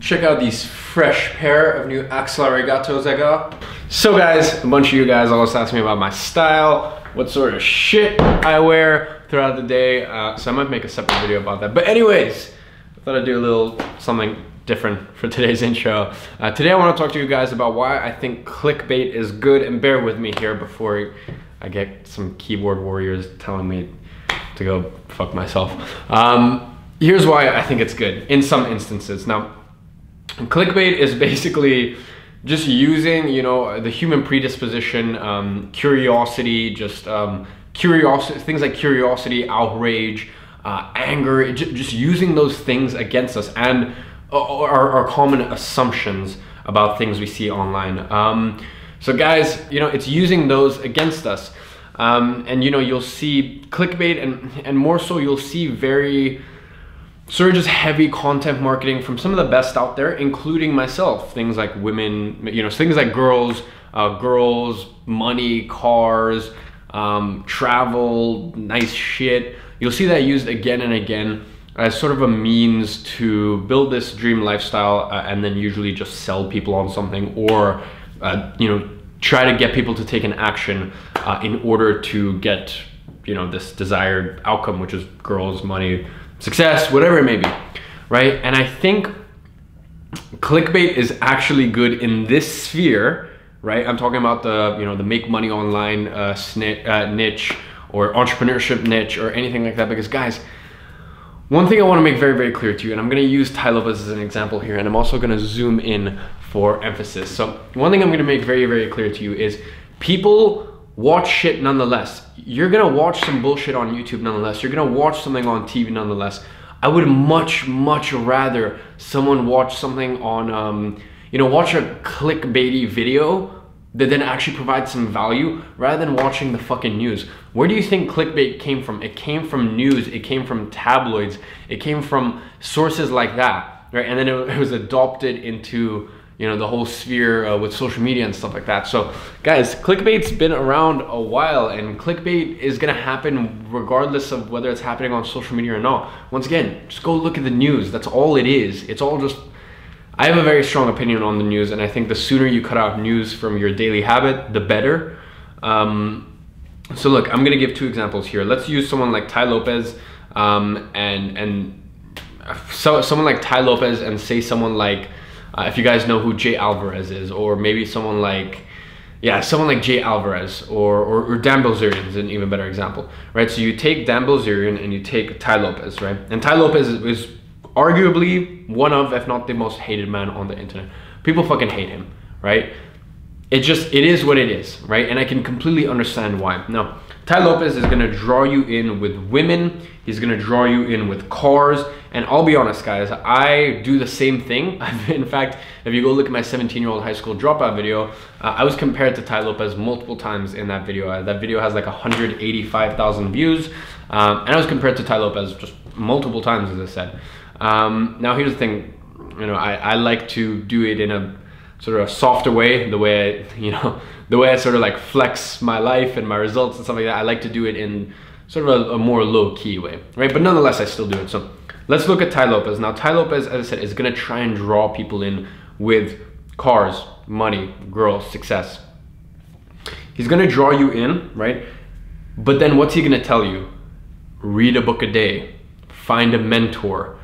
Check out these fresh pair of new Acceleratos I got. So guys, a bunch of you guys always ask me about my style, what sort of shit I wear throughout the day. So I might make a separate video about that. But anyways, I thought I'd do a little something different for today's intro. Today I want to talk to you guys about why I think clickbait is good, and bear with me here before I get some keyboard warriors telling me to go fuck myself. Here's why I think it's good in some instances. Now, clickbait is basically just using, you know, the human predisposition, curiosity, just curiosity, things like curiosity, outrage, anger, just using those things against us and our common assumptions about things we see online. So guys, you know, it's using those against us. And you know, you'll see clickbait and more so you'll see very sort of just heavy content marketing from some of the best out there, including myself. Things like women, you know, things like girls, money, cars, travel, nice shit. You'll see that used again and again as sort of a means to build this dream lifestyle and then usually just sell people on something or, you know, try to get people to take an action in order to get, you know, this desired outcome, which is girls, money, success, whatever it may be, right? And I think clickbait is actually good in this sphere, right? I'm talking about the, you know, the make money online niche or entrepreneurship niche or anything like that, because guys, one thing I want to make very, very clear to you, and I'm going to use Tai Lopez as an example here, and I'm also going to zoom in for emphasis. So one thing I'm going to make very, very clear to you is people watch shit nonetheless. You're going to watch some bullshit on YouTube nonetheless. You're going to watch something on TV nonetheless. I would much rather someone watch something on, you know, watch a clickbaity video that then actually provides some value rather than watching the fucking news. Where do you think clickbait came from? It came from news, it came from tabloids, it came from sources like that, right? And then it was adopted into, you know, the whole sphere with social media and stuff like that. So guys, clickbait's been around a while, and clickbait is gonna happen regardless of whether it's happening on social media or not. Once again, just go look at the news. That's all it is. It's all just, I have a very strong opinion on the news, and I think the sooner you cut out news from your daily habit, the better. So look, I'm gonna give two examples here. Let's use someone like Tai Lopez, so someone like Tai Lopez, and say someone like, if you guys know who Jay Alvarez is, or maybe someone like, yeah, someone like Jay Alvarez, or Dan Bilzerian is an even better example, right? So you take Dan Bilzerian and you take Tai Lopez, right? And Tai Lopez is arguably one of, if not the most hated man on the internet. People fucking hate him, right? It is what it is, right? And I can completely understand why. Now, Tai Lopez is gonna draw you in with women, he's gonna draw you in with cars, and I'll be honest guys, I do the same thing. In fact, if you go look at my 17-year-old high school dropout video, I was compared to Tai Lopez multiple times in that video. That video has like 185,000 views, and I was compared to Tai Lopez just multiple times, as I said. Now here's the thing, you know, I like to do it in a sort of a softer way, the way I sort of like flex my life and my results and stuff like that. I like to do it in sort of a more low-key way, right? But nonetheless, I still do it. So let's look at Tai Lopez. Now, Tai Lopez, as I said, is gonna try and draw people in with cars, money, girls, success. He's gonna draw you in, right? But then what's he gonna tell you? Read a book a day, find a mentor,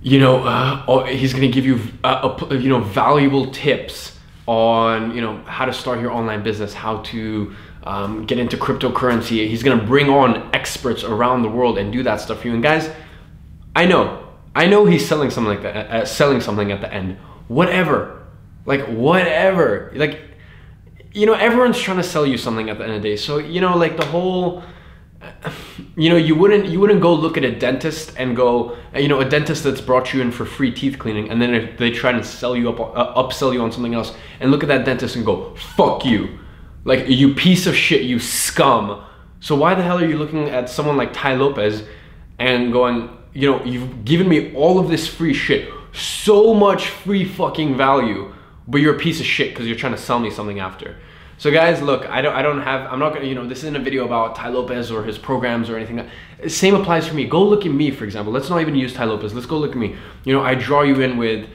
you know, he's gonna give you, you know, valuable tips on, you know, how to start your online business, how to get into cryptocurrency. He's gonna bring on experts around the world and do that stuff for you. And guys, I know he's selling something like that, selling something at the end. Whatever, like whatever. Like, you know, everyone's trying to sell you something at the end of the day. So, you know, like the whole, you know, you wouldn't go look at a dentist and go, you know, a dentist that's brought you in for free teeth cleaning, and then if they try to sell you upsell you on something else, and look at that dentist and go, fuck you, like, you piece of shit, you scum. So why the hell are you looking at someone like Tai Lopez and going, you know, you've given me all of this free shit, so much free fucking value, but you're a piece of shit because you're trying to sell me something after. So guys, look, I'm not gonna, you know, this isn't a video about Tai Lopez or his programs or anything. Same applies for me. Go look at me, for example. Let's not even use Tai Lopez. Let's go look at me. You know, I draw you in with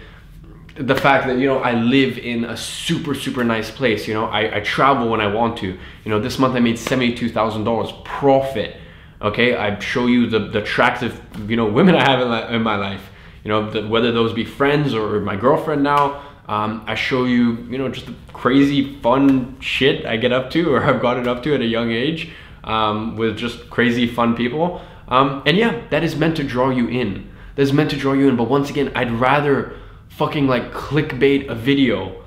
the fact that, you know, I live in a super, super nice place. You know, I travel when I want to. You know, this month I made $72,000 profit. Okay, I show you the attractive, you know, women I have in my life. You know, whether those be friends or my girlfriend now. I show you, you know, just the crazy fun shit I get up to, or I've gotten up to at a young age, with just crazy fun people. And yeah, that is meant to draw you in. That is meant to draw you in. But once again, I'd rather fucking like clickbait a video,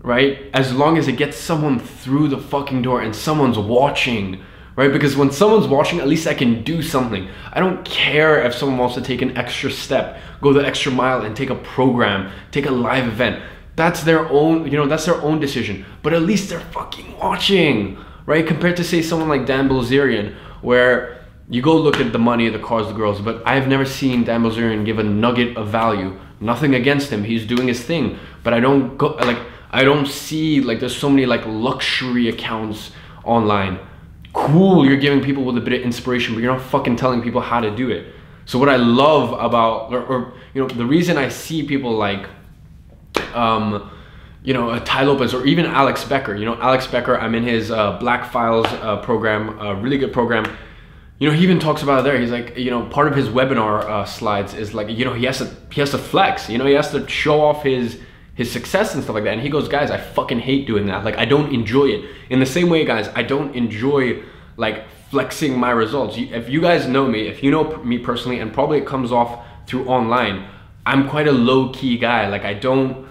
right? As long as it gets someone through the fucking door and someone's watching, right? Because when someone's watching, at least I can do something. I don't care if someone wants to take an extra step, go the extra mile and take a program, take a live event. That's their own, you know, that's their own decision. But at least they're fucking watching, right? Compared to say someone like Dan Bilzerian, where you go look at the money, the cars, the girls, but I've never seen Dan Bilzerian give a nugget of value. Nothing against him, he's doing his thing. But I don't go, like, I don't see, like, there's so many like luxury accounts online. Cool, you're giving people with a bit of inspiration, but you're not fucking telling people how to do it. So what I love about, or you know, the reason I see people like, you know, Tai Lopez or even Alex Becker. You know, Alex Becker, I'm in his Black Files program, a really good program. You know, he even talks about it there. He's like, you know, part of his webinar slides is like, you know, he has to flex. You know, he has to show off his success and stuff like that. And he goes, guys, I fucking hate doing that. Like, I don't enjoy it. In the same way, guys, I don't enjoy like flexing my results. If you guys know me, if you know me personally, and probably it comes off through online, I'm quite a low-key guy. Like, I don't,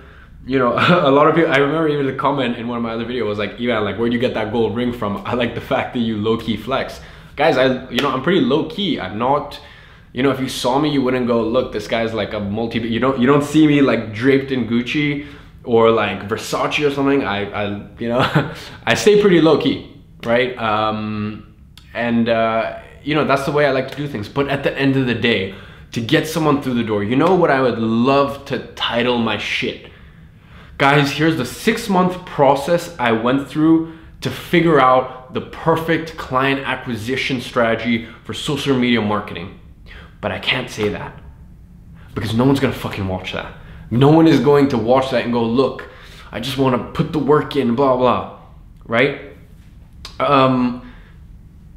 you know, a lot of people, I remember even the comment in one of my other videos was like, Iman, like, where'd you get that gold ring from? I like the fact that you low-key flex. Guys, you know, I'm pretty low-key. I'm not, you know, if you saw me, you wouldn't go, look, this guy's like a you don't see me like draped in Gucci or like Versace or something. I you know, I stay pretty low-key, right? You know, that's the way I like to do things. But at the end of the day, to get someone through the door, you know what I would love to title my shit? Guys, here's the 6-month process I went through to figure out the perfect client acquisition strategy for social media marketing. But I can't say that because no one's gonna fucking watch that. No one is going to watch that and go, look, I just wanna put the work in, blah, blah, right?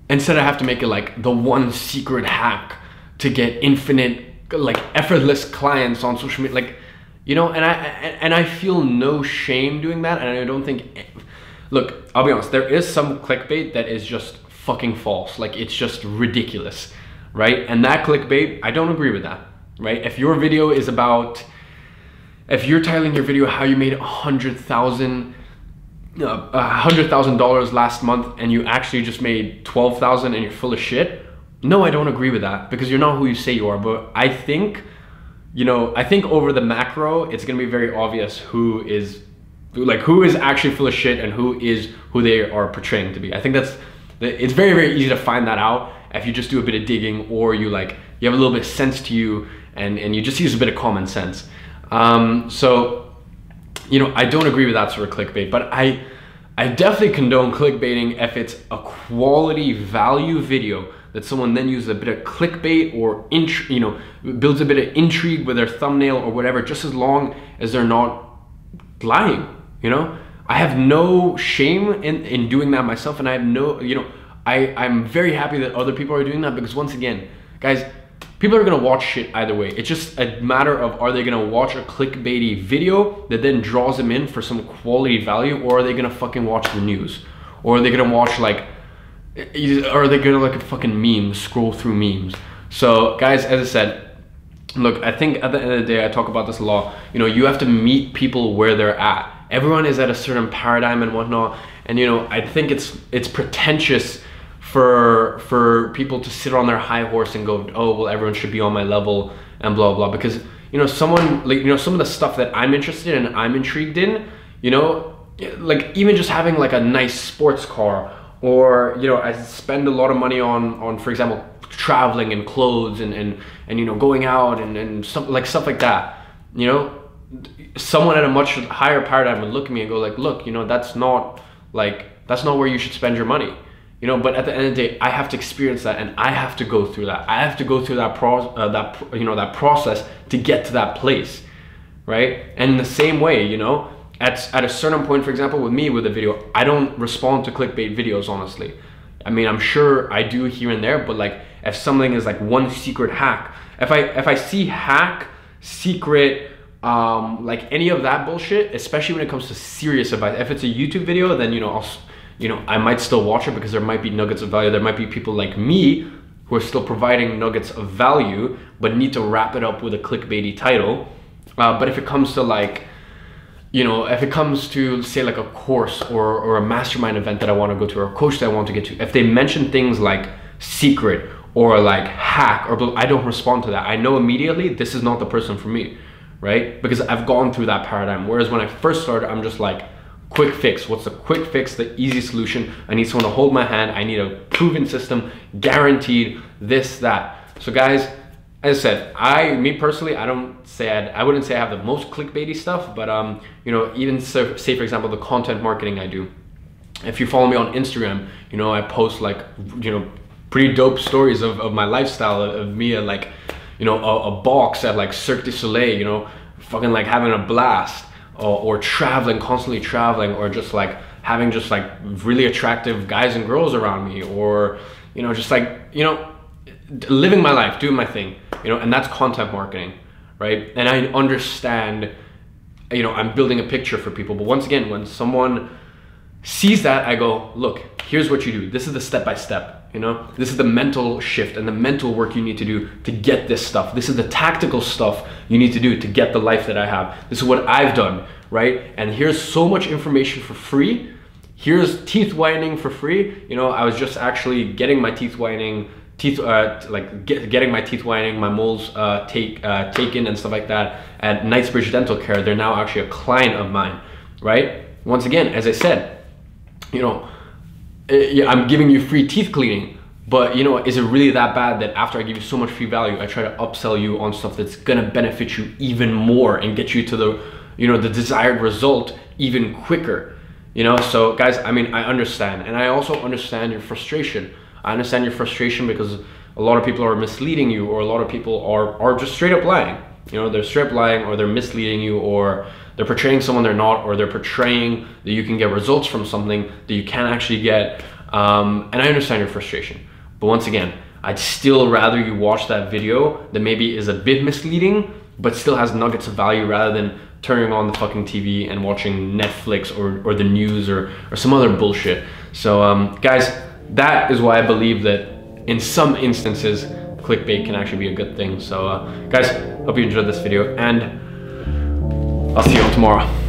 Instead I have to make it like the one secret hack to get infinite, like effortless clients on social media. Like, you know, and I feel no shame doing that. And I don't think, look, I'll be honest, there is some clickbait that is just fucking false. Like, it's just ridiculous, right? And that clickbait, I don't agree with that, right? If your video is about, if you're titling your video how you made $100,000 last month and you actually just made 12,000 and you're full of shit, no, I don't agree with that because you're not who you say you are. But I think, you know, I think over the macro, it's gonna be very obvious who is actually full of shit and who they are portraying to be. I think it's very, very easy to find that out if you just do a bit of digging, or you have a little bit of sense to you and you just use a bit of common sense. So, you know, I don't agree with that sort of clickbait, but I definitely condone clickbaiting if it's a quality value video that someone then uses a bit of clickbait or you know, builds a bit of intrigue with their thumbnail or whatever, just as long as they're not lying. You know, I have no shame in doing that myself, and I have no, you know, I'm very happy that other people are doing that, because once again, guys, people are gonna watch shit either way. It's just a matter of, are they gonna watch a clickbaity video that then draws them in for some quality value, or are they gonna fucking watch the news? Or are they gonna watch like, or are they gonna like a fucking meme, scroll through memes? So guys, as I said, look, I think at the end of the day, I talk about this a lot, you know, you have to meet people where they're at. Everyone is at a certain paradigm and whatnot, and you know, I think it's pretentious for people to sit on their high horse and go, oh well, everyone should be on my level and blah blah, because you know, someone like, you know, some of the stuff that I'm interested in and I'm intrigued in, you know, like even just having like a nice sports car, or you know, I spend a lot of money on for example traveling and clothes and you know, going out and stuff like that, you know, someone at a much higher paradigm would look at me and go like, look, you know, that's not Like, that's not where you should spend your money. You know, but at the end of the day, I have to experience that, and I have to go through that. I have to go through that that process to get to that place, right? And in the same way, you know, at a certain point, for example, with me with a video, I don't respond to clickbait videos, honestly. I mean, I'm sure I do here and there, but like if something is like one secret hack, if I see hack, secret, like any of that bullshit, especially when it comes to serious advice, if it's a YouTube video, then, you know, I might still watch it because there might be nuggets of value. There might be people like me who are still providing nuggets of value, but need to wrap it up with a clickbaity title. But if it comes to like, you know, if it comes to say like a course or a mastermind event that I want to go to, or a coach that I want to get to, if they mention things like secret or like hack, or I don't respond to that. I know immediately this is not the person for me, right? Because I've gone through that paradigm. Whereas when I first started, I'm just like, quick fix. What's the quick fix, the easy solution? I need someone to hold my hand. I need a proven system, guaranteed, this, that. So guys, as I said, me personally, I wouldn't say I have the most clickbaity stuff, but you know, even say for example, the content marketing I do. If you follow me on Instagram, you know, I post like, you know, pretty dope stories of my lifestyle, of me at like, you know, a box at like Cirque du Soleil, you know, fucking like having a blast. Or traveling, constantly traveling, or just like having just like really attractive guys and girls around me, or, you know, just like, you know, living my life, doing my thing, you know, and that's content marketing, right? And I understand, you know, I'm building a picture for people, but once again, when someone sees that, I go, look, here's what you do. This is the step-by-step. You know, this is the mental shift and the mental work you need to do to get this stuff. This is the tactical stuff you need to do to get the life that I have. This is what I've done, right? And here's so much information for free. Here's teeth whitening for free. You know, I was just actually getting my teeth whitening, getting my teeth whitening, my moles taken and stuff like that at Knightsbridge Dental Care. They're now actually a client of mine, right? Once again, as I said, you know, yeah, I'm giving you free teeth cleaning, but you know, is it really that bad that after I give you so much free value, I try to upsell you on stuff that's gonna benefit you even more and get you to the, you know, the desired result even quicker, you know? So guys, I mean, I understand, and I also understand your frustration. I understand your frustration because a lot of people are misleading you, or a lot of people are just straight up lying. You know, they're straight up lying, or they're misleading you, or they're portraying someone they're not, or they're portraying that you can get results from something that you can't actually get. And I understand your frustration. But once again, I'd still rather you watch that video that maybe is a bit misleading, but still has nuggets of value, rather than turning on the fucking TV and watching Netflix or the news or some other bullshit. So guys, that is why I believe that in some instances, clickbait can actually be a good thing. So guys, hope you enjoyed this video, and I'll see you all tomorrow.